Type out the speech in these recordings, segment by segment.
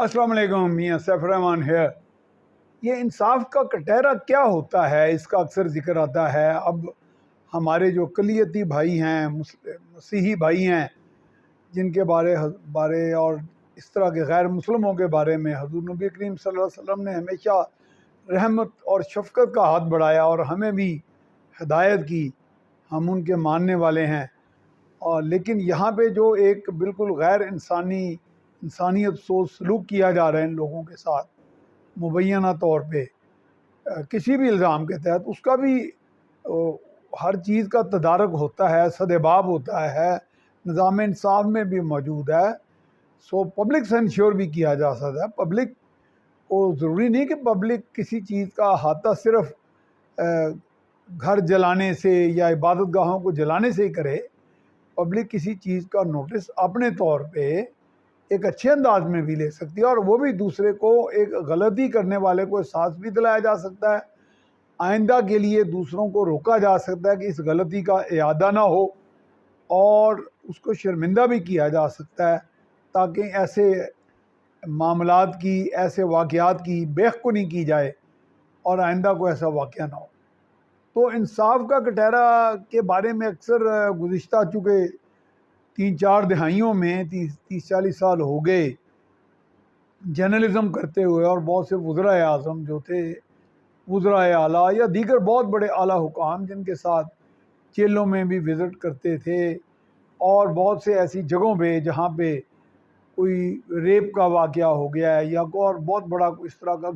السلام علیکم، میاں سیف الرحمان ہے۔ یہ انصاف کا کٹہرا کیا ہوتا ہے، اس کا اکثر ذکر آتا ہے۔ اب ہمارے جو اقلیتی بھائی ہیں، مسیحی بھائی ہیں، جن کے بارے اور اس طرح کے غیر مسلموں کے بارے میں حضور نبی کریم صلی اللہ علیہ وسلم نے ہمیشہ رحمت اور شفقت کا ہاتھ بڑھایا اور ہمیں بھی ہدایت کی، ہم ان کے ماننے والے ہیں۔ لیکن یہاں پہ جو ایک بالکل غیر انسانیت سوچ سلوک کیا جا رہا ہے ان لوگوں کے ساتھ مبینہ طور پہ، کسی بھی الزام کے تحت، اس کا بھی ہر چیز کا تدارک ہوتا ہے، سدباب ہوتا ہے، نظام انصاف میں بھی موجود ہے۔ سو پبلک سینشور بھی کیا جا سکتا ہے۔ پبلک کو ضروری نہیں کہ پبلک کسی چیز کا احاطہ صرف گھر جلانے سے یا عبادت گاہوں کو جلانے سے ہی کرے۔ پبلک کسی چیز کا نوٹس اپنے طور پہ ایک اچھے انداز میں بھی لے سکتی ہے، اور وہ بھی دوسرے کو، ایک غلطی کرنے والے کو احساس بھی دلایا جا سکتا ہے، آئندہ کے لیے دوسروں کو روکا جا سکتا ہے کہ اس غلطی کا اعادہ نہ ہو، اور اس کو شرمندہ بھی کیا جا سکتا ہے تاکہ ایسے معاملات کی، ایسے واقعات کی بےخونی کی جائے اور آئندہ کو ایسا واقعہ نہ ہو۔ تو انصاف کا کٹہرا کے بارے میں اکثر گزشتہ چونکہ 3-4 دہائیوں میں 30-40 سال ہو گئے جرنلزم کرتے ہوئے، اور بہت سے وزرائے اعظم جو تھے، وزرائے اعلیٰ یا دیگر بہت بڑے اعلیٰ حکام جن کے ساتھ جیلوں میں بھی وزٹ کرتے تھے، اور بہت سے ایسی جگہوں پہ جہاں پہ کوئی ریپ کا واقعہ ہو گیا ہے یا کوئی اور بہت بڑا اس طرح کا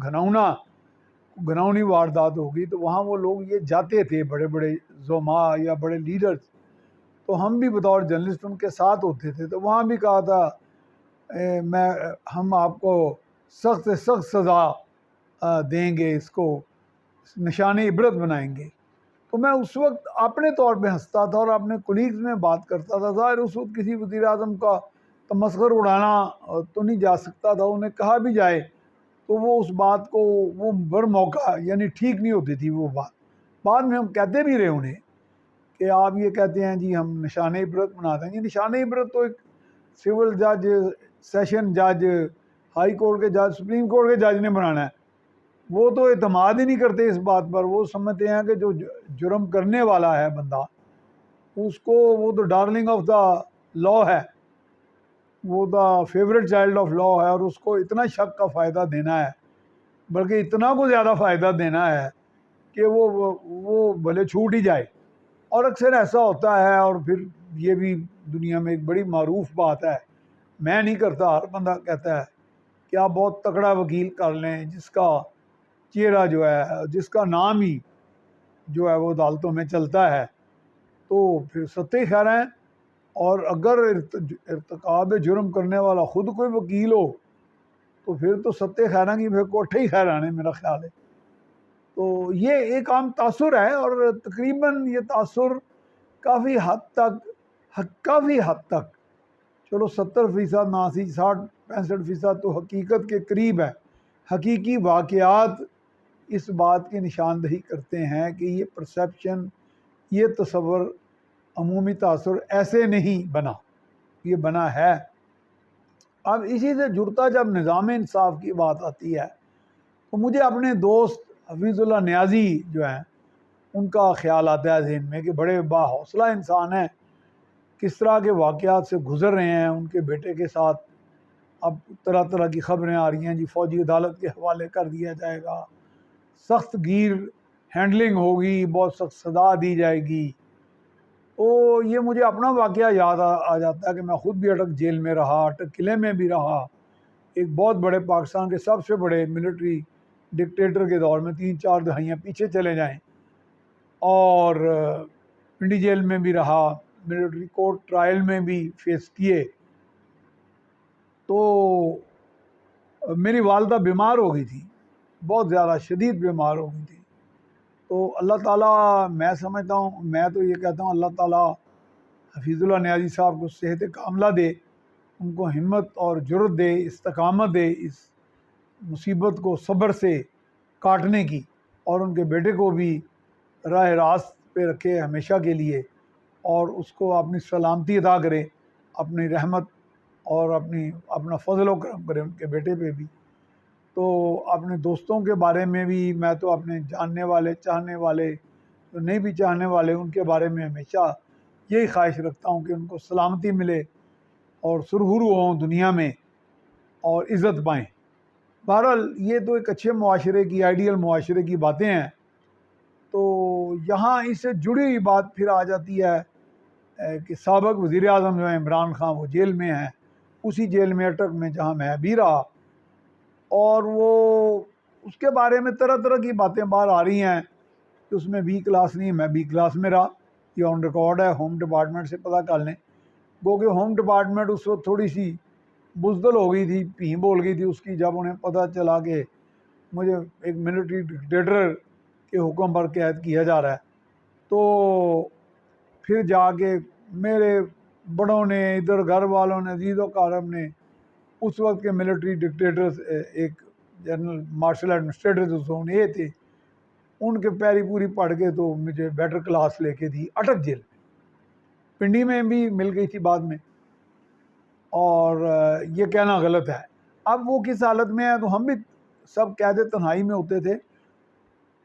گھناؤنی واردات ہوگی، تو وہاں وہ لوگ یہ جاتے تھے، بڑے بڑے زعماء یا بڑے لیڈرز، تو ہم بھی بطور جرنلسٹ ان کے ساتھ ہوتے تھے۔ تو وہاں بھی کہا تھا ہم آپ کو سخت سے سخت سزا دیں گے، اس کو نشان عبرت بنائیں گے۔ تو میں اس وقت اپنے طور پہ ہنستا تھا اور اپنے کولیگز میں بات کرتا تھا۔ ظاہر اس وقت کسی وزیر اعظم کا تمسخر اڑانا تو نہیں جا سکتا تھا، انہیں کہا بھی جائے تو وہ اس بات کو، وہ بر موقع یعنی ٹھیک نہیں ہوتی تھی وہ بات۔ بعد میں ہم کہتے بھی رہے انہیں کہ آپ یہ کہتے ہیں جی ہم نشان عبرت بنا دیں گے۔ نشان عبرت تو ایک سول جج، سیشن جج، ہائی کورٹ کے جج، سپریم کورٹ کے جج نے بنانا ہے۔ وہ تو اعتماد ہی نہیں کرتے اس بات پر۔ وہ سمجھتے ہیں کہ جو جرم کرنے والا ہے بندہ، اس کو، وہ تو ڈارلنگ آف دا لا ہے، وہ the favourite child of law ہے، اور اس کو اتنا شک کا فائدہ دینا ہے، بلکہ اتنا کو زیادہ فائدہ دینا ہے کہ وہ بھلے چھوٹ ہی جائے۔ اور اکثر ایسا ہوتا ہے، اور پھر یہ بھی دنیا میں ایک بڑی معروف بات ہے، میں نہیں کرتا، ہر بندہ کہتا ہے کہ آپ بہت تکڑا وکیل کر لیں جس کا چہرہ جو ہے، جس کا نام ہی جو ہے وہ عدالتوں میں چلتا ہے، تو پھر ستّے خیر ہیں۔ اور اگر ارتکاب جرم کرنے والا خود کوئی وکیل ہو تو پھر تو ستّے خیراں کی پھر کوٹھے ہی خیران ہے، میرا خیال ہے۔ تو یہ ایک عام تاثر ہے، اور تقریباً یہ تاثر کافی حد تک چلو 70% 89 60 65% تو حقیقت کے قریب ہے۔ حقیقی واقعات اس بات کی نشاندہی کرتے ہیں کہ یہ پرسیپشن، یہ تصور، عمومی تاثر ایسے نہیں بنا، یہ بنا ہے۔ اب اسی سے جڑتا جب نظام انصاف کی بات آتی ہے تو مجھے اپنے دوست حفیظ اللہ نیازی جو ہیں ان کا خیال آتا ہے ذہن میں کہ بڑے باحوصلہ انسان ہیں، کس طرح کے واقعات سے گزر رہے ہیں ان کے بیٹے کے ساتھ۔ اب طرح طرح کی خبریں آ رہی ہیں جی فوجی عدالت کے حوالے کر دیا جائے گا، سخت گیر ہینڈلنگ ہوگی، بہت سخت سزا دی جائے گی۔ تو یہ مجھے اپنا واقعہ یاد آ جاتا ہے کہ میں خود بھی اٹک جیل میں رہا، اٹک قلعے میں بھی رہا، ایک بہت بڑے پاکستان کے سب سے بڑے ملٹری ڈکٹیٹر کے دور میں 3-4 دہائیاں پیچھے چلے جائیں، اور پنڈی جیل میں بھی رہا، ملٹری کورٹ ٹرائل میں بھی فیس کیے۔ تو میری والدہ بیمار ہو گئی تھی، بہت زیادہ شدید بیمار ہو گئی تھی۔ تو اللہ تعالیٰ، میں سمجھتا ہوں، میں تو یہ کہتا ہوں اللہ تعالیٰ حفیظ اللہ نیازی صاحب کو صحت کاملہ دے، ان کو ہمت اور جرأت دے، استقامت دے اس مصیبت کو صبر سے کاٹنے کی، اور ان کے بیٹے کو بھی راہ راست پہ رکھے ہمیشہ کے لیے، اور اس کو اپنی سلامتی عطا کرے، اپنی رحمت اور اپنا فضل و کرم کرے ان کے بیٹے پہ بھی. تو اپنے دوستوں کے بارے میں بھی میں تو اپنے جاننے والے چاہنے والے جو نہیں بھی چاہنے والے ان کے بارے میں ہمیشہ یہی خواہش رکھتا ہوں کہ ان کو سلامتی ملے اور سرخرو ہوں دنیا میں اور عزت پائیں. بہرحال یہ تو ایک اچھے معاشرے کی آئیڈیل معاشرے کی باتیں ہیں. تو یہاں اس سے جڑی ہوئی بات پھر آ جاتی ہے کہ سابق وزیر اعظم جو ہیں عمران خان وہ جیل میں ہیں, اسی جیل میں اٹک میں جہاں میں بھی رہا, اور وہ اس کے بارے میں طرح طرح کی باتیں باہر آ رہی ہیں کہ اس میں بی کلاس نہیں, میں بی کلاس میں رہا. یہ آن ریکارڈ ہے, ہوم ڈپارٹمنٹ سے پتہ کر لیں. گو کہ ہوم ڈپارٹمنٹ اس وقت تھوڑی سی بزدل ہو گئی تھی, پیں بول گئی تھی اس کی, جب انہیں پتہ چلا کہ مجھے ایک ملٹری ڈکٹیٹر کے حکم پر قید کیا جا رہا ہے. تو پھر جا کے میرے بڑوں نے, ادھر گھر والوں نے, عزیز و اقارب نے, اس وقت کے ملٹری ڈکٹیٹرز ایک جنرل مارشل ایڈمنسٹریٹر زون اے تھے, ان کے پیری پوری پڑھ کے تو مجھے بیٹر کلاس لے کے دی اٹک جیل. پنڈی میں بھی مل گئی تھی بعد میں, اور یہ کہنا غلط ہے. اب وہ کس حالت میں ہے تو ہم بھی سب قید تنہائی میں ہوتے تھے,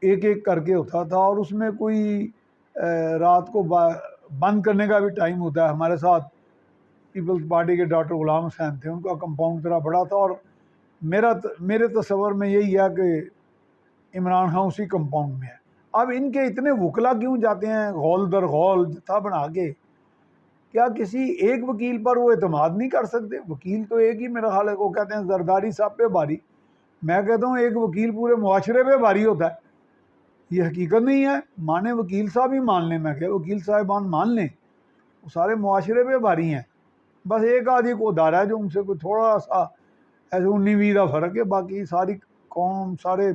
ایک ایک کر کے ہوتا تھا, اور اس میں کوئی رات کو بند کرنے کا بھی ٹائم ہوتا ہے. ہمارے ساتھ پیپلز پارٹی کے ڈاکٹر غلام حسین تھے, ان کا کمپاؤنڈ ذرا بڑا تھا, اور میرے تصور میں یہی ہے کہ عمران خان اسی کمپاؤنڈ میں ہے. اب ان کے اتنے وکلا کیوں جاتے ہیں غول در غول جتھا بنا کے؟ کیا کسی ایک وکیل پر وہ اعتماد نہیں کر سکتے؟ وکیل تو ایک ہی میرا خیال ہے, وہ کہتے ہیں زرداری صاحب پہ باری. میں کہتا ہوں ایک وکیل پورے معاشرے پہ باری ہوتا ہے. یہ حقیقت نہیں ہے, مانے وکیل صاحب ہی مان لیں, میں کہ وکیل صاحبان مان لیں, وہ سارے معاشرے پہ باری ہیں. بس ایک آدھی کو ادارہ ہے جو ان سے کوئی تھوڑا سا ایسے 19-20 کا فرق ہے, باقی ساری قوم, سارے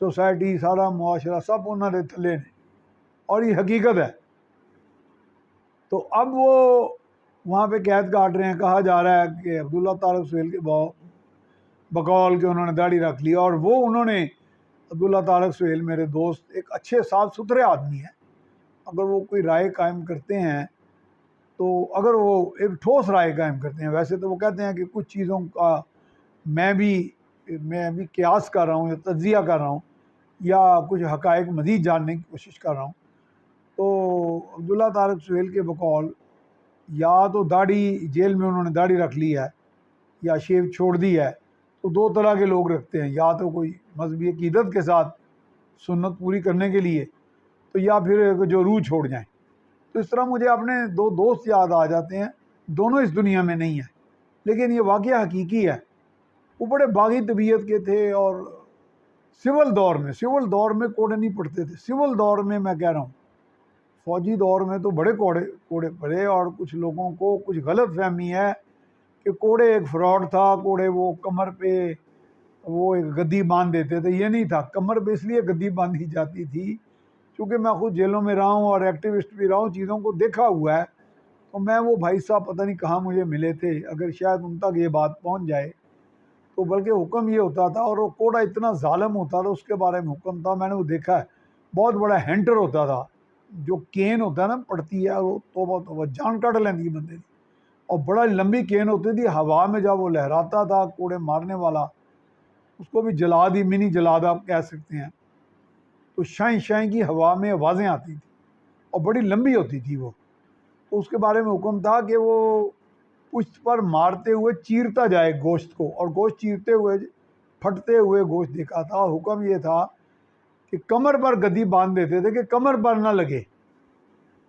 سوسائٹی, سارا معاشرہ سب انہوں نے تھلے نے, اور یہ حقیقت ہے. تو اب وہ وہاں پہ قید کاٹ رہے ہیں. کہا جا رہا ہے کہ عبداللہ طارق سہیل کے بقول کہ انہوں نے داڑھی رکھ لی, اور وہ انہوں نے عبداللہ طارق سہیل میرے دوست ایک اچھے صاف ستھرے آدمی ہیں. اگر وہ کوئی رائے قائم کرتے ہیں تو اگر وہ ایک ٹھوس رائے قائم کرتے ہیں, ویسے تو وہ کہتے ہیں کہ کچھ چیزوں کا میں بھی قیاس کر رہا ہوں یا تجزیہ کر رہا ہوں یا کچھ حقائق مزید جاننے کی کوشش کر رہا ہوں. تو عبداللہ طارق سہیل کے بقول یا تو داڑھی, جیل میں انہوں نے داڑھی رکھ لی ہے یا شیو چھوڑ دی ہے. تو دو طرح کے لوگ رکھتے ہیں, یا تو کوئی مذہبی عقیدت کے ساتھ سنت پوری کرنے کے لیے, تو یا پھر جو روح چھوڑ جائیں. تو اس طرح مجھے اپنے دو دوست یاد آ جاتے ہیں, دونوں اس دنیا میں نہیں ہیں, لیکن یہ واقعہ حقیقی ہے. وہ بڑے باغی طبیعت کے تھے, اور سول دور میں کوڑے نہیں پڑتے تھے. سول دور میں میں کہہ رہا ہوں, فوجی دور میں تو بڑے کوڑے پڑے, اور کچھ لوگوں کو کچھ غلط فہمی ہے کہ کوڑے ایک فراڈ تھا. کوڑے وہ کمر پہ وہ ایک گدی باندھ دیتے تھے, یہ نہیں تھا. کمر پہ اس لیے گدی باندھی جاتی تھی کیونکہ میں خود جیلوں میں رہا ہوں اور ایکٹیوسٹ بھی رہا ہوں, چیزوں کو دیکھا ہوا ہے. تو میں وہ بھائی صاحب پتہ نہیں کہاں مجھے ملے تھے, اگر شاید ان تک یہ بات پہنچ جائے تو بلکہ حکم یہ ہوتا تھا, اور وہ کوڑا اتنا ظالم ہوتا تھا, اس کے بارے میں حکم تھا, میں نے وہ دیکھا ہے. بہت بڑا ہینٹر ہوتا تھا, جو کین ہوتا ہے نا پڑتی ہے, وہ توبہ جان کٹ لیندی بندے دی, اور بڑا لمبی کین ہوتی تھی. ہوا میں جب وہ لہراتا تھا کوڑے مارنے والا, اس کو بھی جلاد ہی, منی جلاد آپ کہہ سکتے ہیں. تو شائیں شائیں کی ہوا میں آوازیں آتی تھیں, اور بڑی لمبی ہوتی تھی وہ. تو اس کے بارے میں حکم تھا کہ وہ پشت پر مارتے ہوئے چیرتا جائے گوشت کو, اور گوشت چیرتے ہوئے پھٹتے ہوئے گوشت دیکھا تھا. حکم یہ تھا کہ کمر پر گدی باندھ دیتے تھے کہ کمر پر نہ لگے,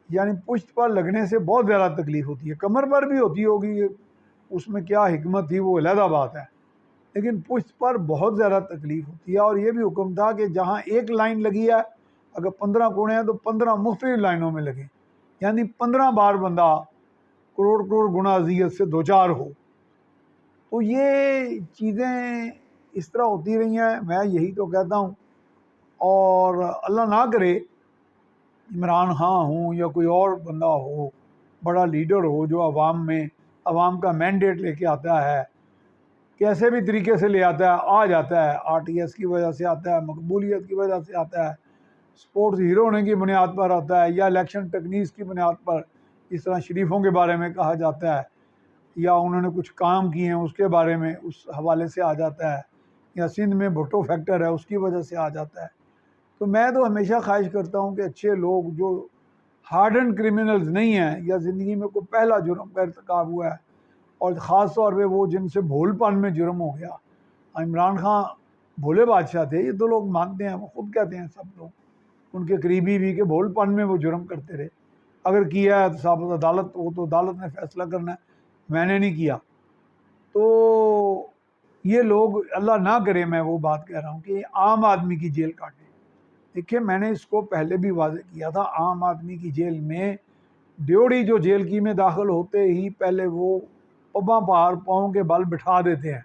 یعنی پشت پر لگنے سے بہت زیادہ تکلیف ہوتی ہے. کمر پر بھی ہوتی ہوگی, اس میں کیا حکمت تھی وہ علیحدہ بات ہے, لیکن پشت پر بہت زیادہ تکلیف ہوتی ہے. اور یہ بھی حکم تھا کہ جہاں ایک لائن لگی ہے, اگر 15 کونے ہیں تو 15 مختلف لائنوں میں لگیں, یعنی 15 بار بندہ کروڑ گنا اذیت سے دوچار ہو. تو یہ چیزیں اس طرح ہوتی رہی ہیں, میں یہی تو کہتا ہوں. اور اللہ نہ کرے عمران خان ہوں یا کوئی اور بندہ ہو, بڑا لیڈر ہو, جو عوام کا مینڈیٹ لے کے آتا ہے, کیسے بھی طریقے سے لے آتا ہے, آ جاتا ہے, آر ٹی ایس کی وجہ سے آتا ہے, مقبولیت کی وجہ سے آتا ہے, سپورٹس ہیرو ہونے کی بنیاد پر آتا ہے, یا الیکشن ٹیکنیکس کی بنیاد پر, اس طرح شریفوں کے بارے میں کہا جاتا ہے, یا انہوں نے کچھ کام کیے ہیں اس کے بارے میں اس حوالے سے آ جاتا ہے، یا سندھ میں بھٹو فیکٹر ہے اس کی وجہ سے آ جاتا ہے۔ تو میں تو ہمیشہ خواہش کرتا ہوں کہ اچھے لوگ جو ہارڈن کرمنلز نہیں ہیں، یا زندگی میں کوئی پہلا جرم کا ارتکاب ہوا ہے، اور خاص طور پہ وہ جن سے بھول پن میں جرم ہو گیا۔ عمران خان بھولے بادشاہ تھے، یہ تو لوگ مانتے ہیں، وہ خود کہتے ہیں سب لوگ، ان کے قریبی بھی، کہ بھول پن میں وہ جرم کرتے رہے۔ اگر کیا ہے تو ثابت عدالت، وہ تو عدالت نے فیصلہ کرنا ہے، میں نے نہیں کیا۔ تو یہ لوگ، اللہ نہ کرے میں وہ بات کہہ رہا ہوں کہ عام آدمی کی جیل کاٹے۔ دیکھیے میں نے اس کو پہلے بھی واضح کیا تھا، عام آدمی کی جیل میں ڈیوڑی جو جیل کی میں داخل ہوتے ہی پہلے وہ پباں پار پاؤں کے بل بٹھا دیتے ہیں،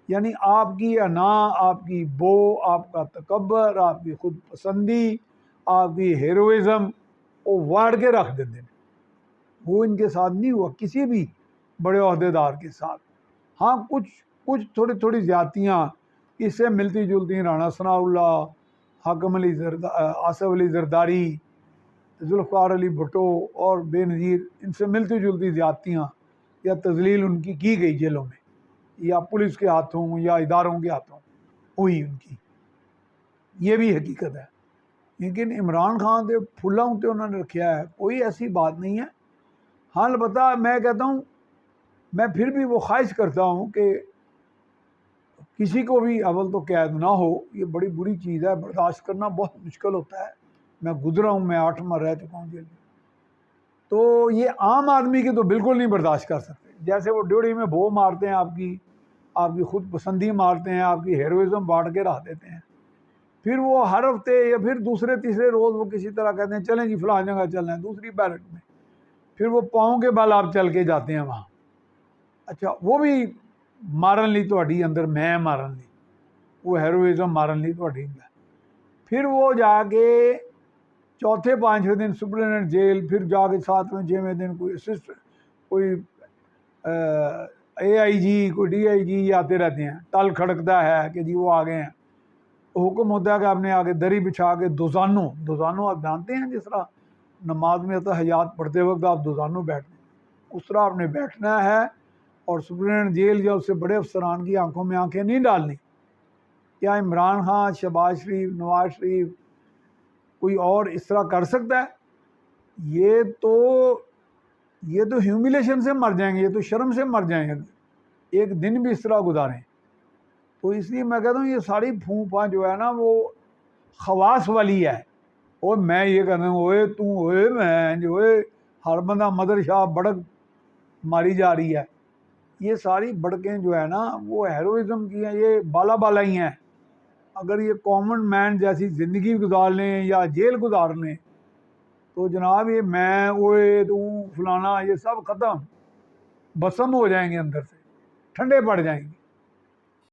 یعنی آپ کی انا، آپ کی بو، آپ کا تکبر، آپ کی خود پسندی، آپ کی ہیروئزم وہ واڑ کے رکھ دیتے ہیں۔ وہ ان کے ساتھ نہیں ہوا، کسی بھی بڑے عہدیدار کے ساتھ۔ ہاں کچھ تھوڑی تھوڑی زیادتیاں اس سے ملتی جلتی، رانا ثناء اللہ، حاکم علی آصف علی زرداری، ذوالفقار علی بھٹو اور بے نظیر، ان سے ملتی جلتی زیادتیاں یا تذلیل ان کی گئی جیلوں میں، یا پولیس کے ہاتھوں یا اداروں کے ہاتھوں ہوئی ان کی، یہ بھی حقیقت ہے۔ لیکن عمران خان دے پھلاں تے انہوں نے رکھیا ہے، کوئی ایسی بات نہیں ہے۔ ہاں البتہ میں کہتا ہوں، میں پھر بھی وہ خواہش کرتا ہوں کہ کسی کو بھی اول تو قید نہ ہو، یہ بڑی بری چیز ہے، برداشت کرنا بہت مشکل ہوتا ہے۔ میں گزرا ہوں، میں 8 ماہ رہ چکا ہوں جیل میں، تو یہ عام آدمی کے تو بالکل نہیں برداشت کر سکتے۔ جیسے وہ ڈیوڑی میں بو مارتے ہیں، آپ کی خود پسندی مارتے ہیں، آپ کی ہیروئزم بانٹ کے رکھ دیتے ہیں، پھر وہ ہر ہفتے یا پھر دوسرے تیسرے روز وہ کسی طرح کہتے ہیں چلیں جی فلاں جگہ چلنا ہے، دوسری بیرک میں، پھر وہ پاؤں کے بل آپ چل کے جاتے ہیں وہاں۔ اچھا وہ بھی مارن لی تہاڈی اندر، میں مارن لی، وہ ہیروئزم مارن لی تہاڈی اندر۔ پھر وہ جا کے چوتھے پانچویں دن سپرنٹینڈنٹ جیل، پھر جا کے 7ویں 6ویں دن کوئی اسسٹنٹ، کوئی اے آئی جی، کوئی ڈی آئی جی آتے رہتے ہیں، ٹل کھڑکتا ہے کہ جی وہ آ گئے ہیں۔ حکم ہوتا ہے کہ آپ نے آگے دری بچھا کے دوزانوں آپ جانتے ہیں، جس طرح نماز میں تحیات پڑھتے وقت آپ دوزانوں بیٹھتے ہیں، اس طرح آپ نے بیٹھنا ہے، اور سپرنٹینڈنٹ جیل یا اس سے بڑے افسران کی آنکھوں میں آنکھیں نہیں ڈالنی۔ کیا عمران خان، شہباز شریف، نواز شریف، کوئی اور اس طرح کر سکتا ہے؟ یہ تو ہیوملیشن سے مر جائیں گے، یہ تو شرم سے مر جائیں گے ایک دن بھی اس طرح گزاریں۔ تو اس لیے میں کہتا ہوں یہ ساری پھونپاں جو ہے نا وہ خواص والی ہے۔ او میں یہ کہتا ہوں، اوے تو اوے میں جو ہر بندہ مدر شاہ بڑک ماری جا رہی ہے، یہ ساری بڑکیں جو ہے نا وہ ہیروئزم کی ہیں، یہ بالا ہی ہیں۔ اگر یہ کامن مین جیسی زندگی گزار لیں یا جیل گزار لیں تو جناب یہ میں اوے تو فلانا یہ سب ختم، بسم ہو جائیں گے، اندر سے ٹھنڈے پڑ جائیں گے۔